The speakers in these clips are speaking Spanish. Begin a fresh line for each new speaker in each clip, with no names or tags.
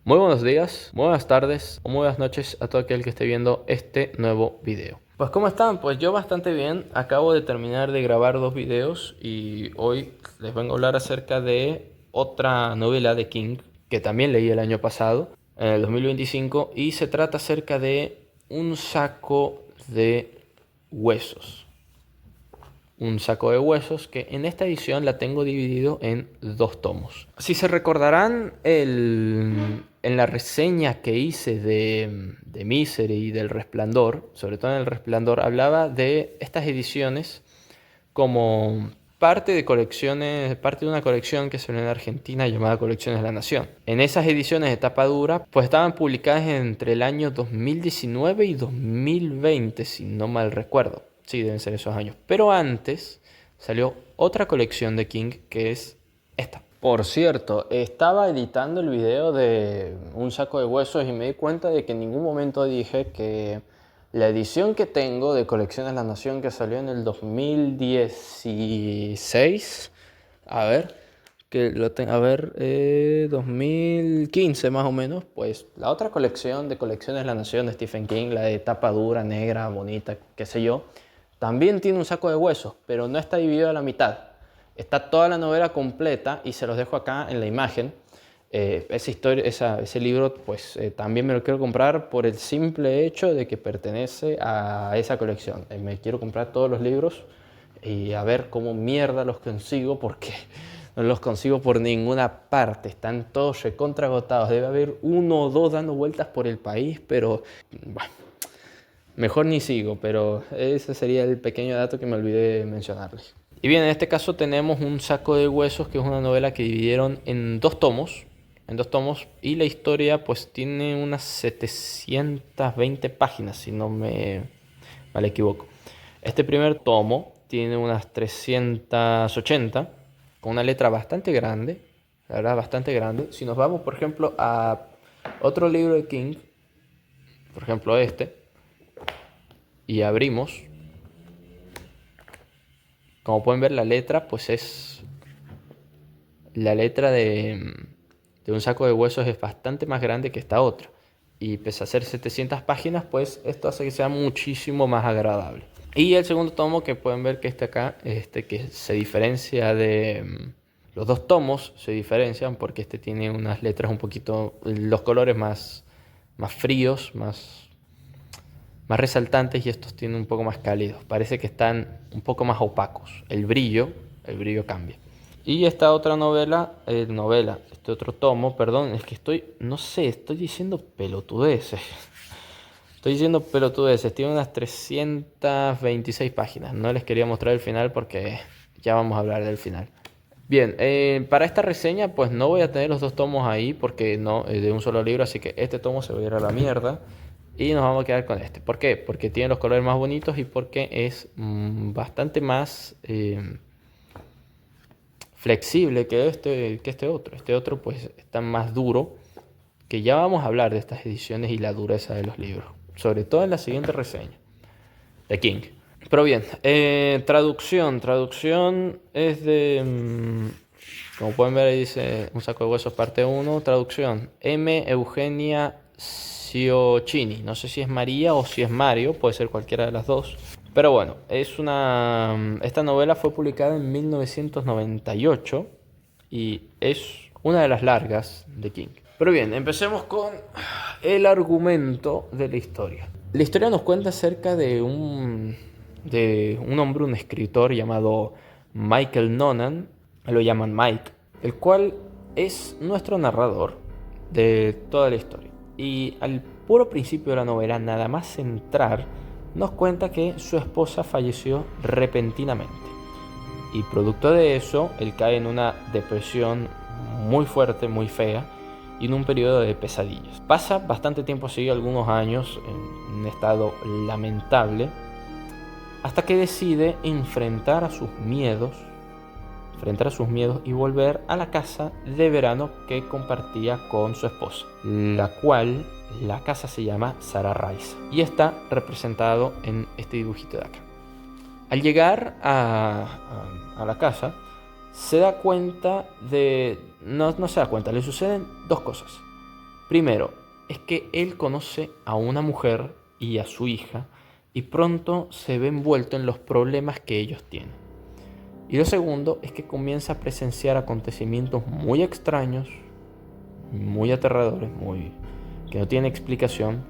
Muy buenos días, muy buenas tardes o muy buenas noches a todo aquel que esté viendo este nuevo video. Pues ¿cómo están? Pues yo bastante bien. Acabo de terminar de grabar dos videos y hoy les vengo a hablar acerca de otra novela de King que también leí el año pasado, en el 2025, y se trata acerca de un saco de huesos. Un saco de huesos que en esta edición la tengo dividido en dos tomos. Si se recordarán en la reseña que hice de Misery y del Resplandor, sobre todo en el Resplandor, hablaba de estas ediciones como parte de colecciones, parte de una colección que salió en Argentina llamada Colecciones de la Nación. En esas ediciones de tapa dura, pues estaban publicadas entre el año 2019 y 2020, si no mal recuerdo. Sí, deben ser esos años. Pero antes salió otra colección de King que es esta. Por cierto, estaba editando el video de Un saco de huesos y me di cuenta de que en ningún momento dije que la edición que tengo de Colecciones La Nación, que salió en el 2016, a ver, 2015 más o menos, pues la otra colección de Colecciones La Nación de Stephen King, la de tapa dura, negra, bonita, qué sé yo, también tiene un saco de huesos, pero no está dividido a la mitad. Está toda la novela completa y se los dejo acá en la imagen. Ese libro pues también me lo quiero comprar por el simple hecho de que pertenece a esa colección. Me quiero comprar todos los libros y a ver cómo mierda los consigo, porque no los consigo por ninguna parte. Están todos recontra agotados. Debe haber uno o dos dando vueltas por el país, pero bueno, mejor ni sigo. Pero ese sería el pequeño dato que me olvidé mencionarles. Y bien, en este caso tenemos Un saco de huesos, que es una novela que dividieron en dos tomos. Y la historia pues tiene unas 720 páginas, si no me mal equivoco. Este primer tomo tiene unas 380, con una letra bastante grande, la verdad bastante grande. Si nos vamos, por ejemplo, a otro libro de King, por ejemplo este, y abrimos, como pueden ver, la letra pues es la letra de Un saco de huesos, es bastante más grande que esta otra. Y pese a ser 700 páginas, pues esto hace que sea muchísimo más agradable. Y el segundo tomo, que pueden ver que este acá, que se diferencia de los dos tomos, se diferencian porque este tiene unas letras un poquito, los colores más fríos, más resaltantes, y estos tienen un poco más cálidos. Parece que están un poco más opacos. El brillo cambia. Y esta otra este otro tomo, perdón, es que estoy diciendo pelotudeces. Estoy diciendo pelotudeces, tiene unas 326 páginas. No les quería mostrar el final porque ya vamos a hablar del final. Bien, para esta reseña pues no voy a tener los dos tomos ahí porque no es de un solo libro, así que este tomo se va a ir a la mierda y nos vamos a quedar con este. ¿Por qué? Porque tiene los colores más bonitos y porque es bastante más flexible que este otro. Este otro pues está más duro, que ya vamos a hablar de estas ediciones y la dureza de los libros, sobre todo en la siguiente reseña de King. Pero bien, traducción es de, como pueden ver ahí dice Un saco de huesos parte 1, traducción M. Eugenia Ciocchini, no sé si es María o si es Mario, puede ser cualquiera de las dos. Pero bueno, esta novela fue publicada en 1998 y es una de las largas de King. Pero bien, empecemos con el argumento de la historia. La historia nos cuenta acerca de un hombre, un escritor llamado Michael Noonan, lo llaman Mike, el cual es nuestro narrador de toda la historia. Y al puro principio de la novela, nada más entrar, nos cuenta que su esposa falleció repentinamente. Y producto de eso, él cae en una depresión muy fuerte, muy fea, y en un periodo de pesadillas. Pasa bastante tiempo así, algunos años, en un estado lamentable, hasta que decide enfrentar a sus miedos y volver a la casa de verano que compartía con su esposa, la casa se llama Sarah Rice y está representado en este dibujito de acá. Al llegar a la casa, se da cuenta no se da cuenta, le suceden dos cosas. Primero, es que él conoce a una mujer y a su hija y pronto se ve envuelto en los problemas que ellos tienen. Y lo segundo es que comienza a presenciar acontecimientos muy extraños, muy aterradores, que no tienen explicación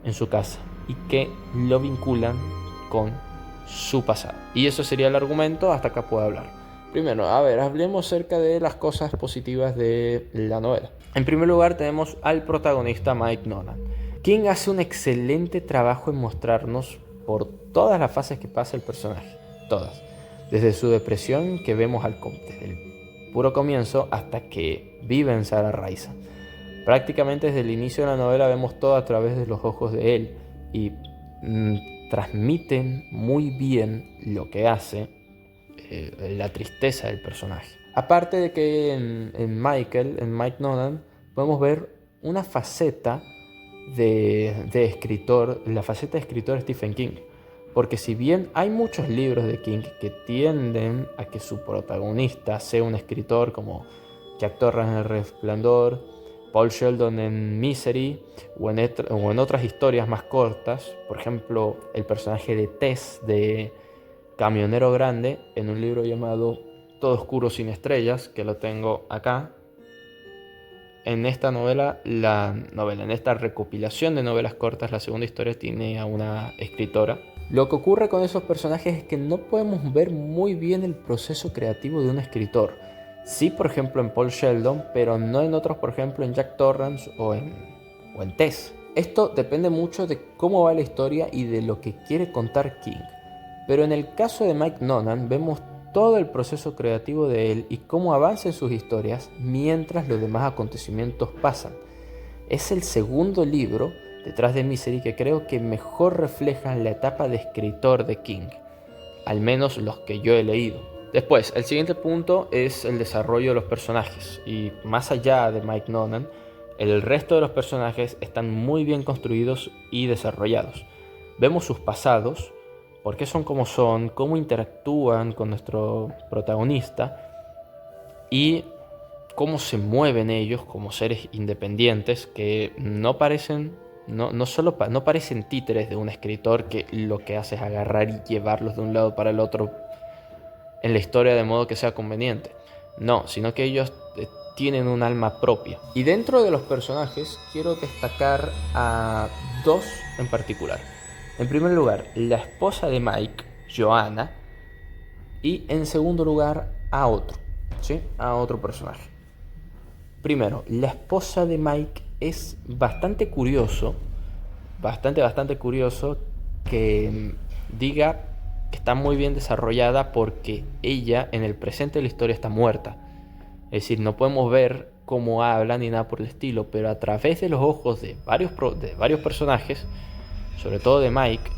en su casa y que lo vinculan con su pasado. Y eso sería el argumento, hasta acá puedo hablar. Primero, hablemos acerca de las cosas positivas de la novela. En primer lugar tenemos al protagonista Mike Nolan. King hace un excelente trabajo en mostrarnos por todas las fases que pasa el personaje, todas. Desde su depresión que vemos desde el puro comienzo hasta que vive en Sara Raisa. Prácticamente desde el inicio de la novela vemos todo a través de los ojos de él y transmiten muy bien lo que hace, la tristeza del personaje. Aparte de que en Mike Nolan, podemos ver una faceta de escritor, la faceta de escritor Stephen King. Porque si bien hay muchos libros de King que tienden a que su protagonista sea un escritor como Jack Torrance en El Resplandor, Paul Sheldon en Misery o en otras historias más cortas, por ejemplo el personaje de Tess de Camionero Grande en un libro llamado Todo Oscuro Sin Estrellas, que lo tengo acá. En esta en esta recopilación de novelas cortas, la segunda historia tiene a una escritora. Lo que ocurre con esos personajes es que no podemos ver muy bien el proceso creativo de un escritor. Sí, por ejemplo, en Paul Sheldon, pero no en otros, por ejemplo, en Jack Torrance o en Tess. Esto depende mucho de cómo va la historia y de lo que quiere contar King. Pero en el caso de Mike Nolan vemos todo el proceso creativo de él y cómo avanza en sus historias mientras los demás acontecimientos pasan. Es el segundo libro, detrás de Misery, que creo que mejor refleja la etapa de escritor de King, al menos los que yo he leído. Después, el siguiente punto es el desarrollo de los personajes, y más allá de Mike Nolan, el resto de los personajes están muy bien construidos y desarrollados. Vemos sus pasados, por qué son como son, cómo interactúan con nuestro protagonista y cómo se mueven ellos como seres independientes que no parecen títeres de un escritor que lo que hace es agarrar y llevarlos de un lado para el otro en la historia de modo que sea conveniente. No, sino que ellos tienen un alma propia. Y dentro de los personajes quiero destacar a dos en particular. En primer lugar, la esposa de Mike, Joanna, y en segundo lugar a otro personaje. Primero, la esposa de Mike es bastante curioso que diga que está muy bien desarrollada porque ella en el presente de la historia está muerta. Es decir, no podemos ver cómo habla ni nada por el estilo, pero a través de los ojos de varios personajes, sobre todo de Mike,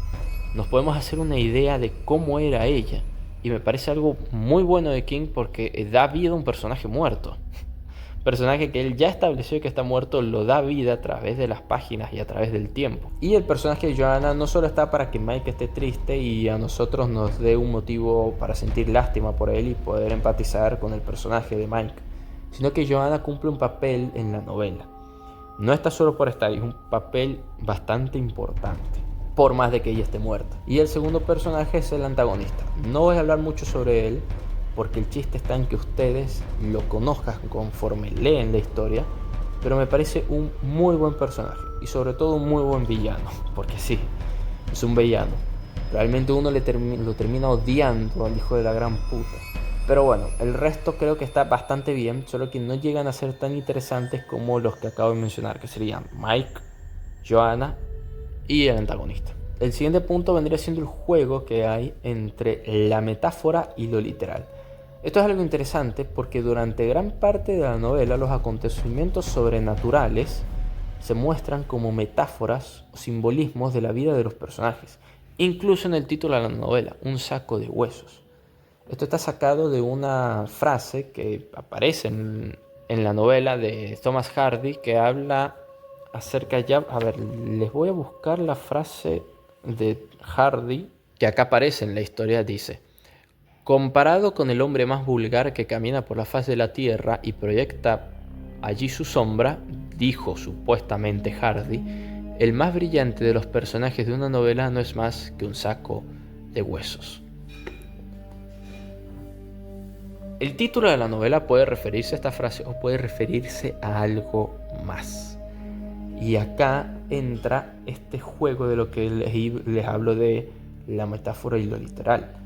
nos podemos hacer una idea de cómo era ella. Y me parece algo muy bueno de King porque da vida a un personaje muerto. Personaje que él ya estableció que está muerto, lo da vida a través de las páginas y a través del tiempo. Y el personaje de Joanna no solo está para que Mike esté triste y a nosotros nos dé un motivo para sentir lástima por él y poder empatizar con el personaje de Mike, sino que Joanna cumple un papel en la novela. No está solo por estar, es un papel bastante importante, por más de que ella esté muerta. Y el segundo personaje es el antagonista. No voy a hablar mucho sobre él, porque el chiste está en que ustedes lo conozcan conforme leen la historia, pero me parece un muy buen personaje y sobre todo un muy buen villano, porque sí, es un villano. Realmente uno lo termina odiando al hijo de la gran puta. Pero bueno, el resto creo que está bastante bien, solo que no llegan a ser tan interesantes como los que acabo de mencionar, que serían Mike, Joanna y el antagonista. El siguiente punto vendría siendo el juego que hay entre la metáfora y lo literal. Esto es algo interesante porque durante gran parte de la novela los acontecimientos sobrenaturales se muestran como metáforas o simbolismos de la vida de los personajes. Incluso en el título de la novela, un saco de huesos. Esto está sacado de una frase que aparece en la novela de Thomas Hardy que habla acerca les voy a buscar la frase de Hardy que acá aparece en la historia. Dice: comparado con el hombre más vulgar que camina por la faz de la tierra y proyecta allí su sombra, dijo supuestamente Hardy, el más brillante de los personajes de una novela no es más que un saco de huesos. El título de la novela puede referirse a esta frase o puede referirse a algo más. Y acá entra este juego de lo que les hablo de la metáfora y lo literal.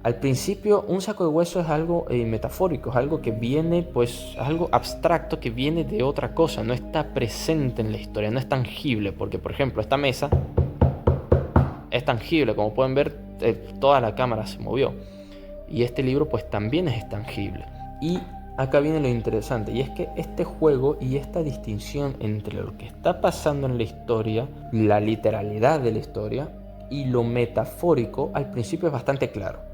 Al principio, un saco de huesos es algo metafórico, es algo que viene, pues, algo abstracto que viene de otra cosa, no está presente en la historia, no es tangible, porque, por ejemplo, esta mesa es tangible, como pueden ver, toda la cámara se movió. Y este libro, pues, también es tangible. Y acá viene lo interesante, y es que este juego y esta distinción entre lo que está pasando en la historia, la literalidad de la historia, y lo metafórico, al principio es bastante claro,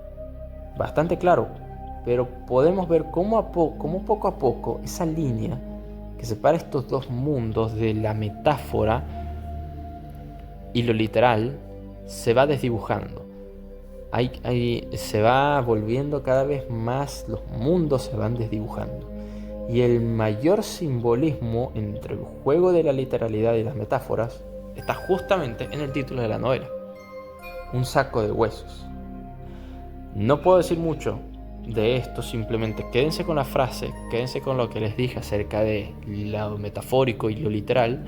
pero podemos ver cómo poco a poco esa línea que separa estos dos mundos de la metáfora y lo literal se va desdibujando. Se va volviendo cada vez más, los mundos se van desdibujando. Y el mayor simbolismo entre el juego de la literalidad y las metáforas está justamente en el título de la novela: un saco de huesos. No puedo decir mucho de esto, simplemente quédense con la frase, quédense con lo que les dije acerca de lo metafórico y lo literal,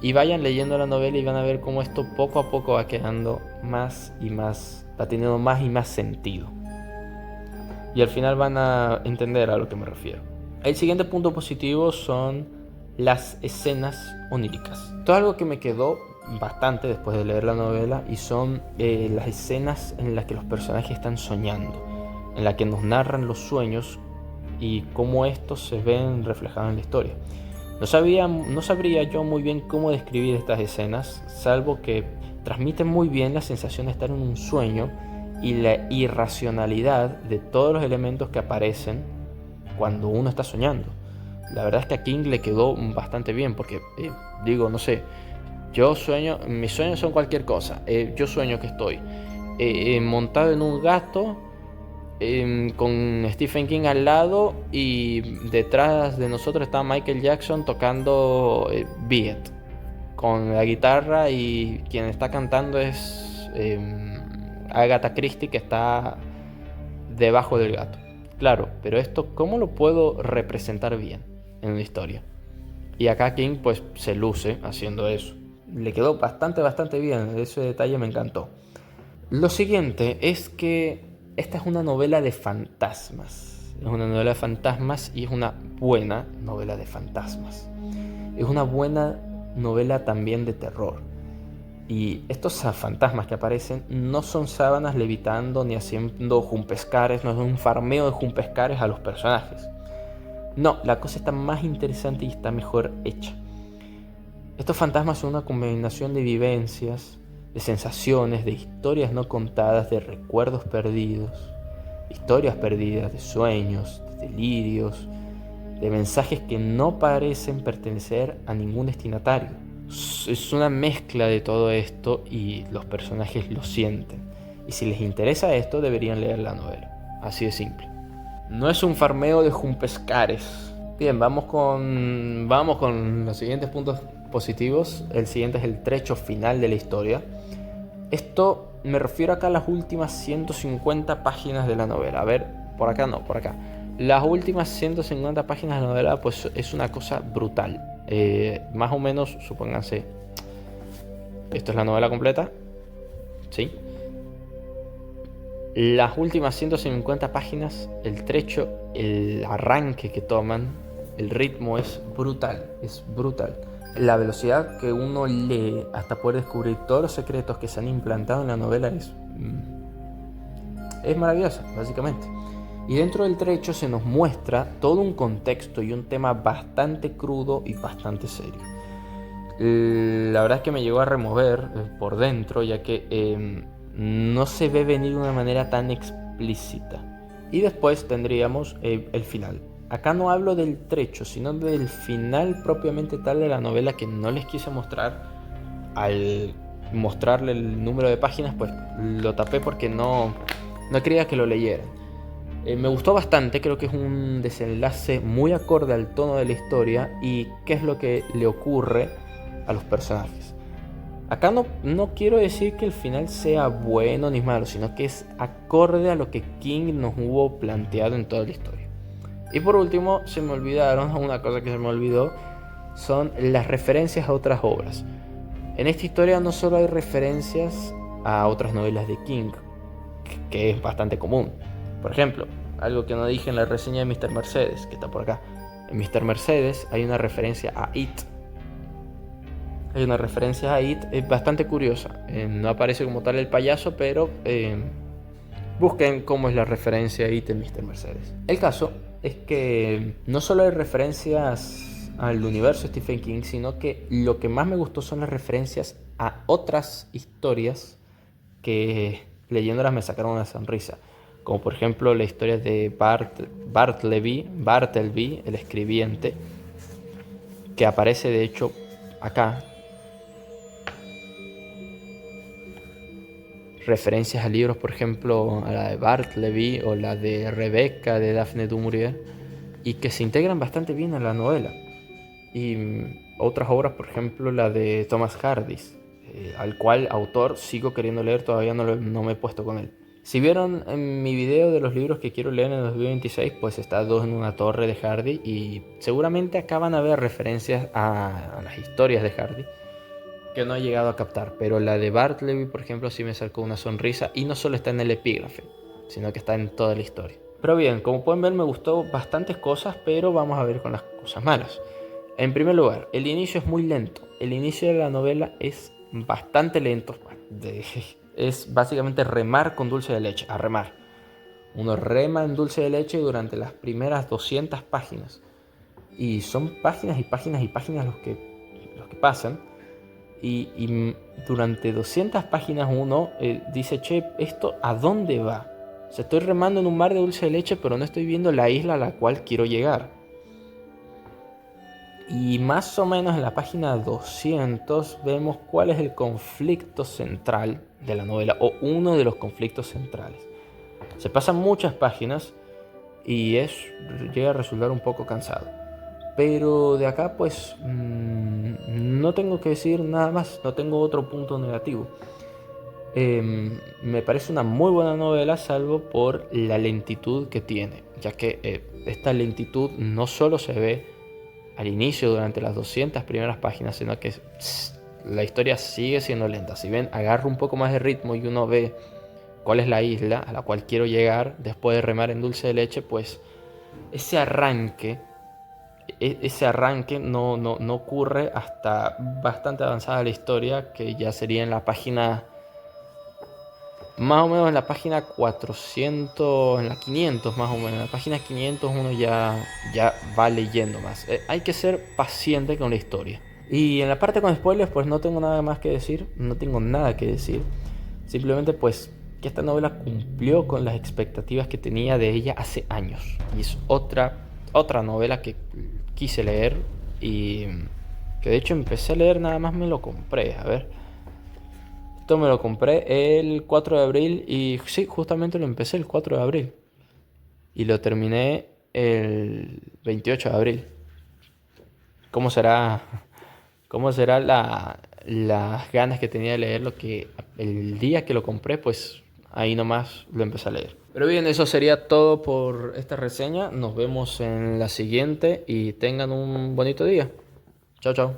y vayan leyendo la novela y van a ver cómo esto poco a poco va quedando más y más, va teniendo más y más sentido. Y al final van a entender a lo que me refiero. El siguiente punto positivo son las escenas oníricas. Esto es algo que me quedó bastante después de leer la novela, y son las escenas en las que los personajes están soñando, en las que nos narran los sueños y cómo estos se ven reflejados en la historia. No sabría yo muy bien cómo describir estas escenas, salvo que transmiten muy bien la sensación de estar en un sueño y la irracionalidad de todos los elementos que aparecen cuando uno está soñando. La verdad es que a King le quedó bastante bien, porque no sé, yo sueño, mis sueños son cualquier cosa. Yo sueño que estoy montado en un gato, con Stephen King al lado, y detrás de nosotros está Michael Jackson tocando Beat con la guitarra, y quien está cantando es Agatha Christie, que está debajo del gato. Claro, pero esto, ¿cómo lo puedo representar bien en una historia? Y acá King pues se luce haciendo eso. Le quedó bastante bien, ese detalle me encantó. Lo siguiente es que esta es una novela de fantasmas. Es una novela de fantasmas y es una buena novela de fantasmas. Es una buena novela también de terror. Y estos fantasmas que aparecen no son sábanas levitando ni haciendo jumpescares, no es un farmeo de jumpescares a los personajes. No, la cosa está más interesante y está mejor hecha. Estos fantasmas son una combinación de vivencias, de sensaciones, de historias no contadas, de recuerdos perdidos, historias perdidas, de sueños, de delirios, de mensajes que no parecen pertenecer a ningún destinatario. Es una mezcla de todo esto y los personajes lo sienten. Y si les interesa esto, deberían leer la novela. Así de simple. No es un farmeo de jumpescares. Bien, vamos con los siguientes puntos positivos. El siguiente es el trecho final de la historia. Esto me refiero acá a las últimas 150 páginas de la novela. A ver, por acá no, por acá. Las últimas 150 páginas de la novela pues es una cosa brutal. Más o menos, supónganse, esto es la novela completa, ¿sí? Las últimas 150 páginas, el trecho, el arranque que toman, el ritmo es brutal, La velocidad que uno lee hasta poder descubrir todos los secretos que se han implantado en la novela es maravillosa, básicamente. Y dentro del trecho se nos muestra todo un contexto y un tema bastante crudo y bastante serio. La verdad es que me llegó a remover por dentro, ya que no se ve venir de una manera tan explícita. Y después tendríamos el final. Acá no hablo del trecho, sino del final propiamente tal de la novela, que no les quise mostrar. Al mostrarle el número de páginas, pues lo tapé porque no quería que lo leyeran. Me gustó bastante, creo que es un desenlace muy acorde al tono de la historia y qué es lo que le ocurre a los personajes. Acá no quiero decir que el final sea bueno ni malo, sino que es acorde a lo que King nos hubo planteado en toda la historia. Y por último, se me olvidaron, una cosa que se me olvidó, son las referencias a otras obras. En esta historia no solo hay referencias a otras novelas de King, que es bastante común. Por ejemplo, algo que no dije en la reseña de Mr. Mercedes, que está por acá. En Mr. Mercedes hay una referencia a It. Hay una referencia a It, es bastante curiosa. No aparece como tal el payaso, pero busquen cómo es la referencia a It en Mr. Mercedes. El caso es que no solo hay referencias al universo Stephen King, sino que lo que más me gustó son las referencias a otras historias que leyéndolas me sacaron una sonrisa. Como por ejemplo la historia de Bartleby, el escribiente, que aparece de hecho acá. Referencias a libros, por ejemplo, a la de Bartleby o la de Rebecca de Daphne du Maurier, y que se integran bastante bien a la novela. Y otras obras, por ejemplo, la de Thomas Hardy, al cual autor sigo queriendo leer, todavía no me he puesto con él. Si vieron en mi video de los libros que quiero leer en el 2026, pues está Dos en una torre de Hardy, y seguramente acá van a ver referencias a las historias de Hardy que no he llegado a captar, pero la de Bartleby, por ejemplo, sí me sacó una sonrisa, y no solo está en el epígrafe, sino que está en toda la historia. Pero bien, como pueden ver, me gustó bastantes cosas, pero vamos a ver con las cosas malas. En primer lugar, el inicio es muy lento. El inicio de la novela es bastante lento. Es básicamente remar con dulce de leche, a remar. Uno rema en dulce de leche durante las primeras 200 páginas. Y son páginas y páginas y páginas los que pasan. Y durante 200 páginas uno dice, che, ¿esto a dónde va? O sea, estoy remando en un mar de dulce de leche, pero no estoy viendo la isla a la cual quiero llegar. Y más o menos en la página 200 vemos cuál es el conflicto central de la novela, o uno de los conflictos centrales. Se pasan muchas páginas y llega a resultar un poco cansado. Pero de acá pues no tengo que decir nada más, no tengo otro punto negativo. Me parece una muy buena novela, salvo por la lentitud que tiene, ya que esta lentitud no solo se ve al inicio durante las 200 primeras páginas, sino que la historia sigue siendo lenta. Si ven, agarra un poco más de ritmo y uno ve cuál es la isla a la cual quiero llegar después de remar en dulce de leche, pues ese arranque no ocurre hasta bastante avanzada la historia, que ya sería en la página, más o menos en la página 400, en la 500 más o menos. En la página 500 uno ya va leyendo más. Hay que ser paciente con la historia. Y en la parte con spoilers pues no tengo nada más que decir, no tengo nada que decir. Simplemente pues que esta novela cumplió con las expectativas que tenía de ella hace años. Y es otra novela que quise leer y que de hecho empecé a leer, nada más me lo compré, a ver. Esto me lo compré el 4 de abril y sí, justamente lo empecé el 4 de abril. Y lo terminé el 28 de abril. ¿Cómo será las ganas que tenía de leerlo, que el día que lo compré, pues ahí nomás lo empecé a leer? Pero bien, eso sería todo por esta reseña. Nos vemos en la siguiente y tengan un bonito día. Chao, chao.